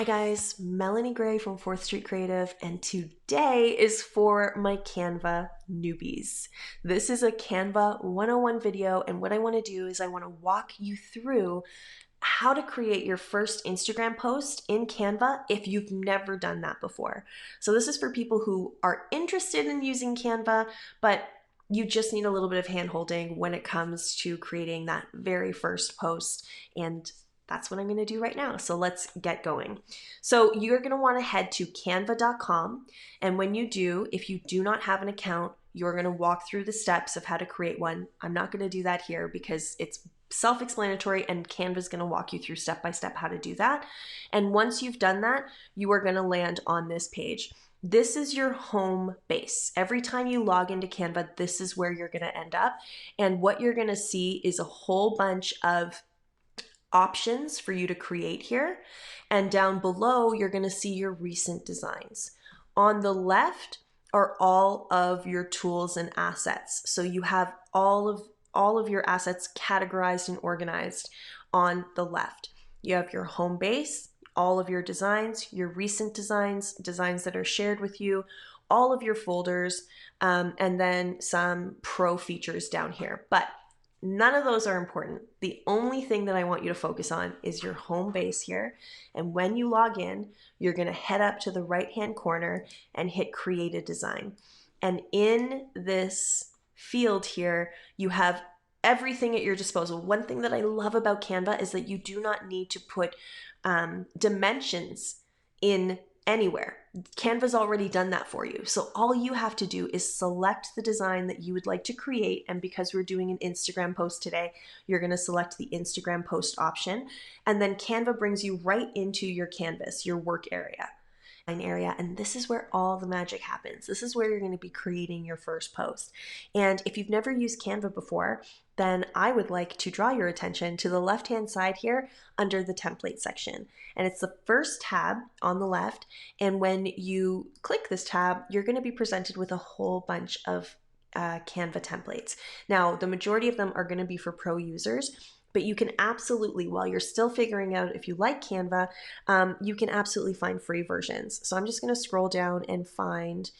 Hi guys, Melanie Gray from 4th Street Creative, and today is for my Canva newbies. This is a Canva 101 video, and what I want to do is I want to walk you through how to create your first Instagram post in Canva if you've never done that before. So this is for people who are interested in using Canva, but you just need a little bit of hand-holding when it comes to creating that very first post, and that's what I'm going to do right now. So let's get going. So you're going to want to head to canva.com. And when you do, if you do not have an account, you're going to walk through the steps of how to create one. I'm not going to do that here because it's self-explanatory, and Canva is going to walk you through step by step how to do that. And once you've done that, you are going to land on this page. This is your home base. Every time you log into Canva, this is where you're going to end up. And what you're going to see is a whole bunch of options for you to create here. And down below, you're going to see your recent designs. On the left are all of your tools and assets. So you have all of your assets categorized and organized on the left. You have your home base, all of your designs, your recent designs, designs that are shared with you, all of your folders, and then some pro features down here. But none of those are important. The only thing that I want you to focus on is your home base here. And when you log in, you're going to head up to the right-hand corner and hit Create a Design. And in this field here, you have everything at your disposal. One thing that I love about Canva is that you do not need to put dimensions in anywhere. Canva's already done that for you. So all you have to do is select the design that you would like to create. And because we're doing an Instagram post today, you're going to select the Instagram post option. And then Canva brings you right into your canvas, your work area. And this is where all the magic happens. This is where you're going to be creating your first post. And if you've never used Canva before, then I would like to draw your attention to the left-hand side here under the template section. And it's the first tab on the left. And when you click this tab, you're going to be presented with a whole bunch of Canva templates. Now, the majority of them are going to be for pro users, but you can absolutely, while you're still figuring out if you like Canva, you can absolutely find free versions. So I'm just going to scroll down and find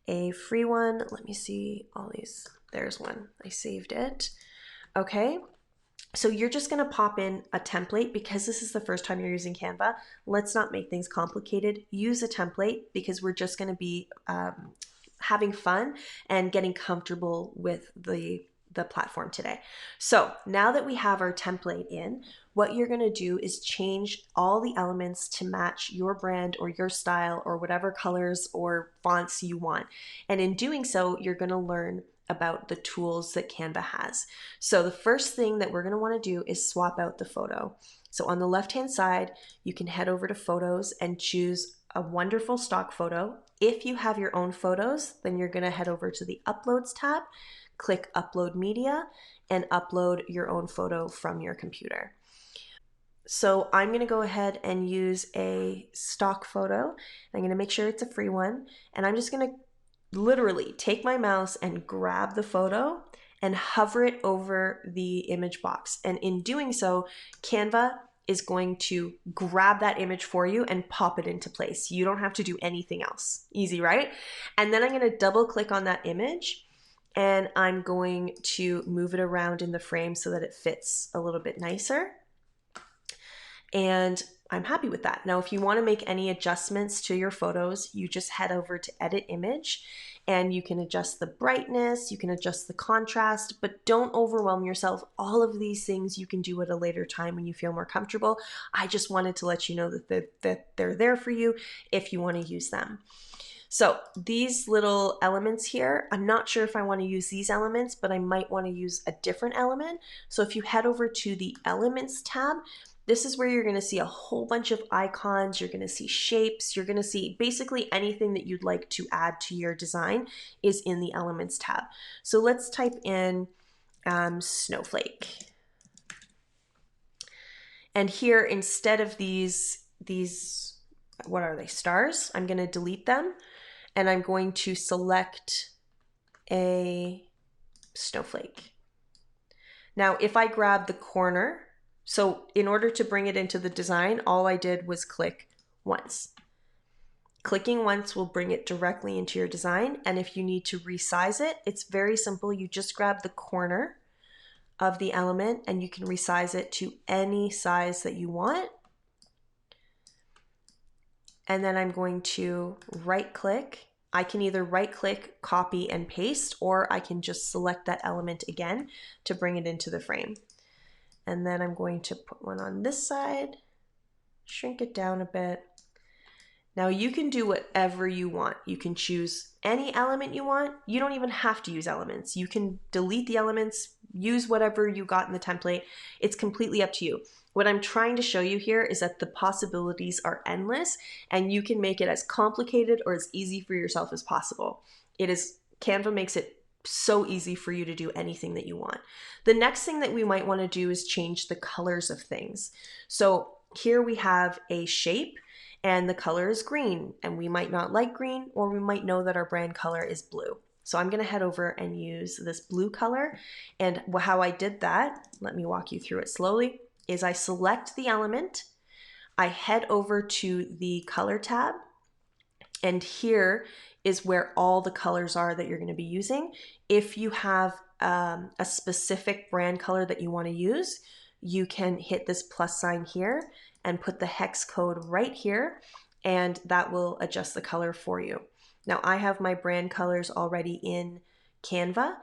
a free one. Let me see all these. There's one. I saved it. Okay. So you're just going to pop in a template because this is the first time you're using Canva. Let's not make things complicated. Use a template because we're just going to be having fun and getting comfortable with the platform today. So now that we have our template in, what you're going to do is change all the elements to match your brand or your style or whatever colors or fonts you want. And in doing so, you're going to learn about the tools that Canva has. So the first thing that we're going to want to do is swap out the photo. So on the left-hand side, you can head over to Photos and choose a wonderful stock photo. If you have your own photos, then you're going to head over to the Uploads tab, click Upload Media, and upload your own photo from your computer. So I'm going to go ahead and use a stock photo. I'm going to make sure it's a free one, and I'm just going to literally take my mouse and grab the photo and hover it over the image box. And in doing so, Canva is going to grab that image for you and pop it into place. You don't have to do anything else. Easy, right? And then I'm going to double click on that image, and I'm going to move it around in the frame so that it fits a little bit nicer. And I'm happy with that. Now, if you want to make any adjustments to your photos, you just head over to Edit Image, and you can adjust the brightness, you can adjust the contrast, but don't overwhelm yourself. All of these things you can do at a later time when you feel more comfortable. I just wanted to let you know that they're there for you if you want to use them. So these little elements here, I'm not sure if I want to use these elements, but I might want to use a different element. So if you head over to the Elements tab, this is where you're going to see a whole bunch of icons. You're going to see shapes. You're going to see basically anything that you'd like to add to your design is in the Elements tab. So let's type in snowflake. And here, instead of these, what are they, stars? I'm going to delete them, and I'm going to select a snowflake. Now, if I grab the corner, so in order to bring it into the design, all I did was click once. Clicking once will bring it directly into your design. And if you need to resize it, it's very simple. You just grab the corner of the element and you can resize it to any size that you want. And then I'm going to right click. I can either right click, copy and paste, or I can just select that element again to bring it into the frame. And then I'm going to put one on this side, shrink it down a bit. Now you can do whatever you want. You can choose any element you want. You don't even have to use elements. You can delete the elements, use whatever you got in the template. It's completely up to you. What I'm trying to show you here is that the possibilities are endless and you can make it as complicated or as easy for yourself as possible. Canva makes it so easy for you to do anything that you want. The next thing that we might want to do is change the colors of things. So here we have a shape and the color is green, and we might not like green, or we might know that our brand color is blue. So I'm gonna head over and use this blue color. And how I did that, let me walk you through it slowly, is I select the element, I head over to the color tab, and here is where all the colors are that you're gonna be using. If you have a specific brand color that you wanna use, you can hit this plus sign here and put the hex code right here, and that will adjust the color for you. Now I have my brand colors already in Canva.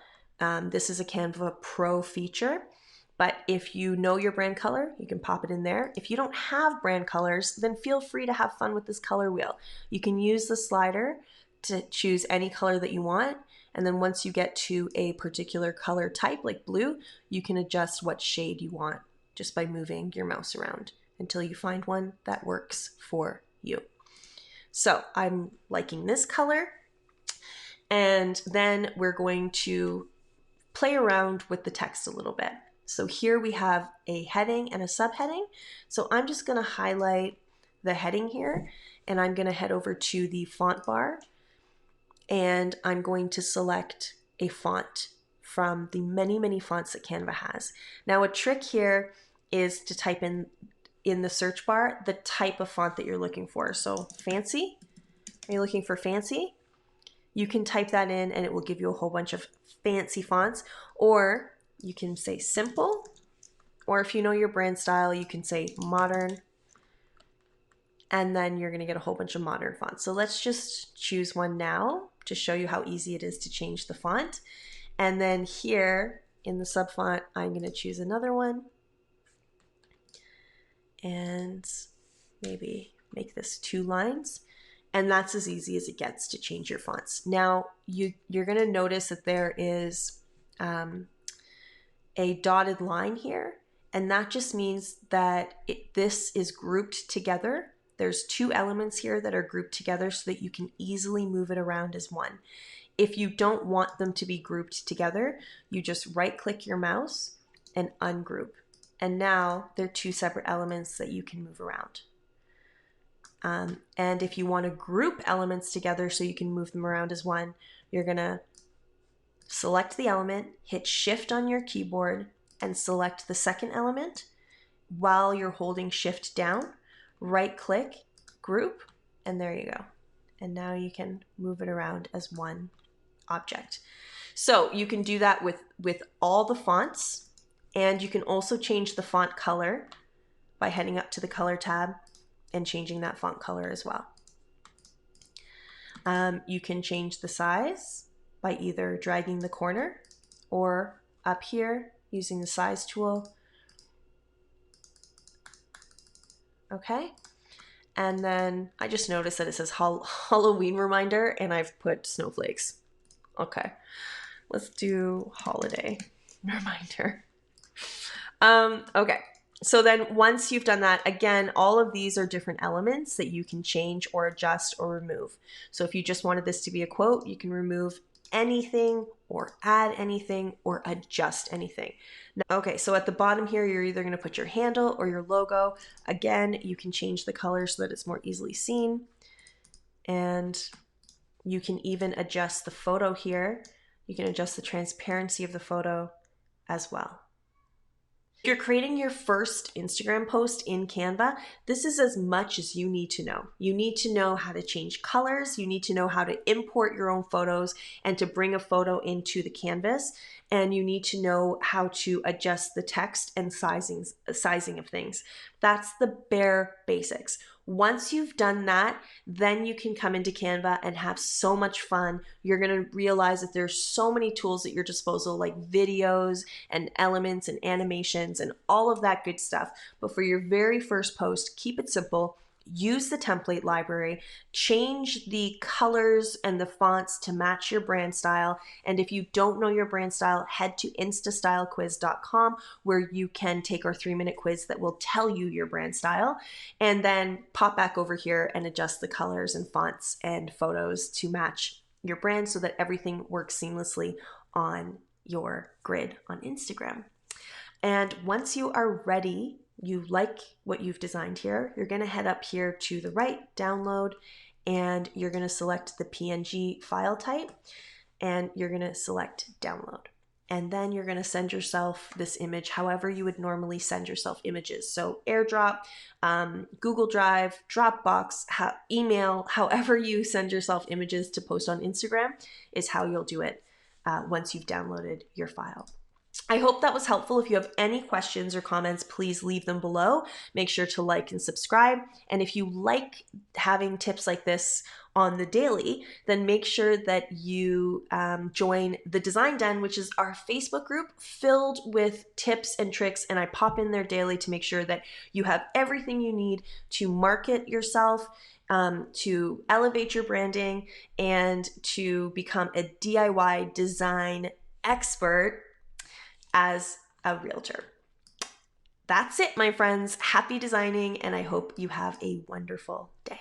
This is a Canva Pro feature, but if you know your brand color, you can pop it in there. If you don't have brand colors, then feel free to have fun with this color wheel. You can use the slider to choose any color that you want. And then once you get to a particular color type, like blue, you can adjust what shade you want just by moving your mouse around until you find one that works for you. So I'm liking this color. And then we're going to play around with the text a little bit. So here we have a heading and a subheading. So I'm just going to highlight the heading here, and I'm going to head over to the font bar, and I'm going to select a font from the many, many fonts that Canva has. Now a trick here is to type in the search bar the type of font that you're looking for. So fancy, are you looking for fancy? You can type that in and it will give you a whole bunch of fancy fonts, or you can say simple, or if you know your brand style, you can say modern, and then you're gonna get a whole bunch of modern fonts. So let's just choose one now to show you how easy it is to change the font. And then here in the sub font, I'm gonna choose another one and maybe make this 2 lines. And that's as easy as it gets to change your fonts. Now, you're gonna notice that there is a dotted line here, and that just means that this is grouped together. There's 2 elements here that are grouped together so that you can easily move it around as one. If you don't want them to be grouped together, you just right-click your mouse and ungroup. And now they're 2 separate elements that you can move around. And if you want to group elements together so you can move them around as one, you're gonna select the element, hit Shift on your keyboard, and select the second element. While you're holding Shift down, right-click, group, and there you go. And now you can move it around as one object. So you can do that with all the fonts, and you can also change the font color by heading up to the color tab and changing that font color as well. You can change the size by either dragging the corner or up here using the size tool. Okay. And then I just noticed that it says Halloween reminder and I've put snowflakes. Okay, let's do holiday reminder. Okay, so then once you've done that, again, all of these are different elements that you can change or adjust or remove. So if you just wanted this to be a quote, you can remove anything or add anything or adjust anything. Okay, so at the bottom here, you're either going to put your handle or your logo. Again, you can change the color so that it's more easily seen. And you can even adjust the photo here. You can adjust the transparency of the photo as well. If you're creating your first Instagram post in Canva, this is as much as you need to know. You need to know how to change colors. You need to know how to import your own photos and to bring a photo into the canvas. And you need to know how to adjust the text and sizing of things. That's the bare basics. Once you've done that, then you can come into Canva and have so much fun. You're going to realize that there's so many tools at your disposal, like videos and elements and animations and all of that good stuff. But for your very first post, keep it simple. Use the template library, change the colors and the fonts to match your brand style. And if you don't know your brand style, head to instastylequiz.com where you can take our 3-minute quiz that will tell you your brand style. And then pop back over here and adjust the colors and fonts and photos to match your brand so that everything works seamlessly on your grid on Instagram. And once you are ready, you like what you've designed here, you're going to head up here to the right, download, and you're going to select the PNG file type, and you're going to select download. And then you're going to send yourself this image however you would normally send yourself images. So AirDrop, Google Drive, Dropbox, email, however you send yourself images to post on Instagram is how you'll do it once you've downloaded your file. I hope that was helpful. If you have any questions or comments, please leave them below. Make sure to like and subscribe. And if you like having tips like this on the daily, then make sure that you join the Design Den, which is our Facebook group filled with tips and tricks. And I pop in there daily to make sure that you have everything you need to market yourself, to elevate your branding, and to become a DIY design expert as a realtor. That's it, my friends. Happy designing, and I hope you have a wonderful day.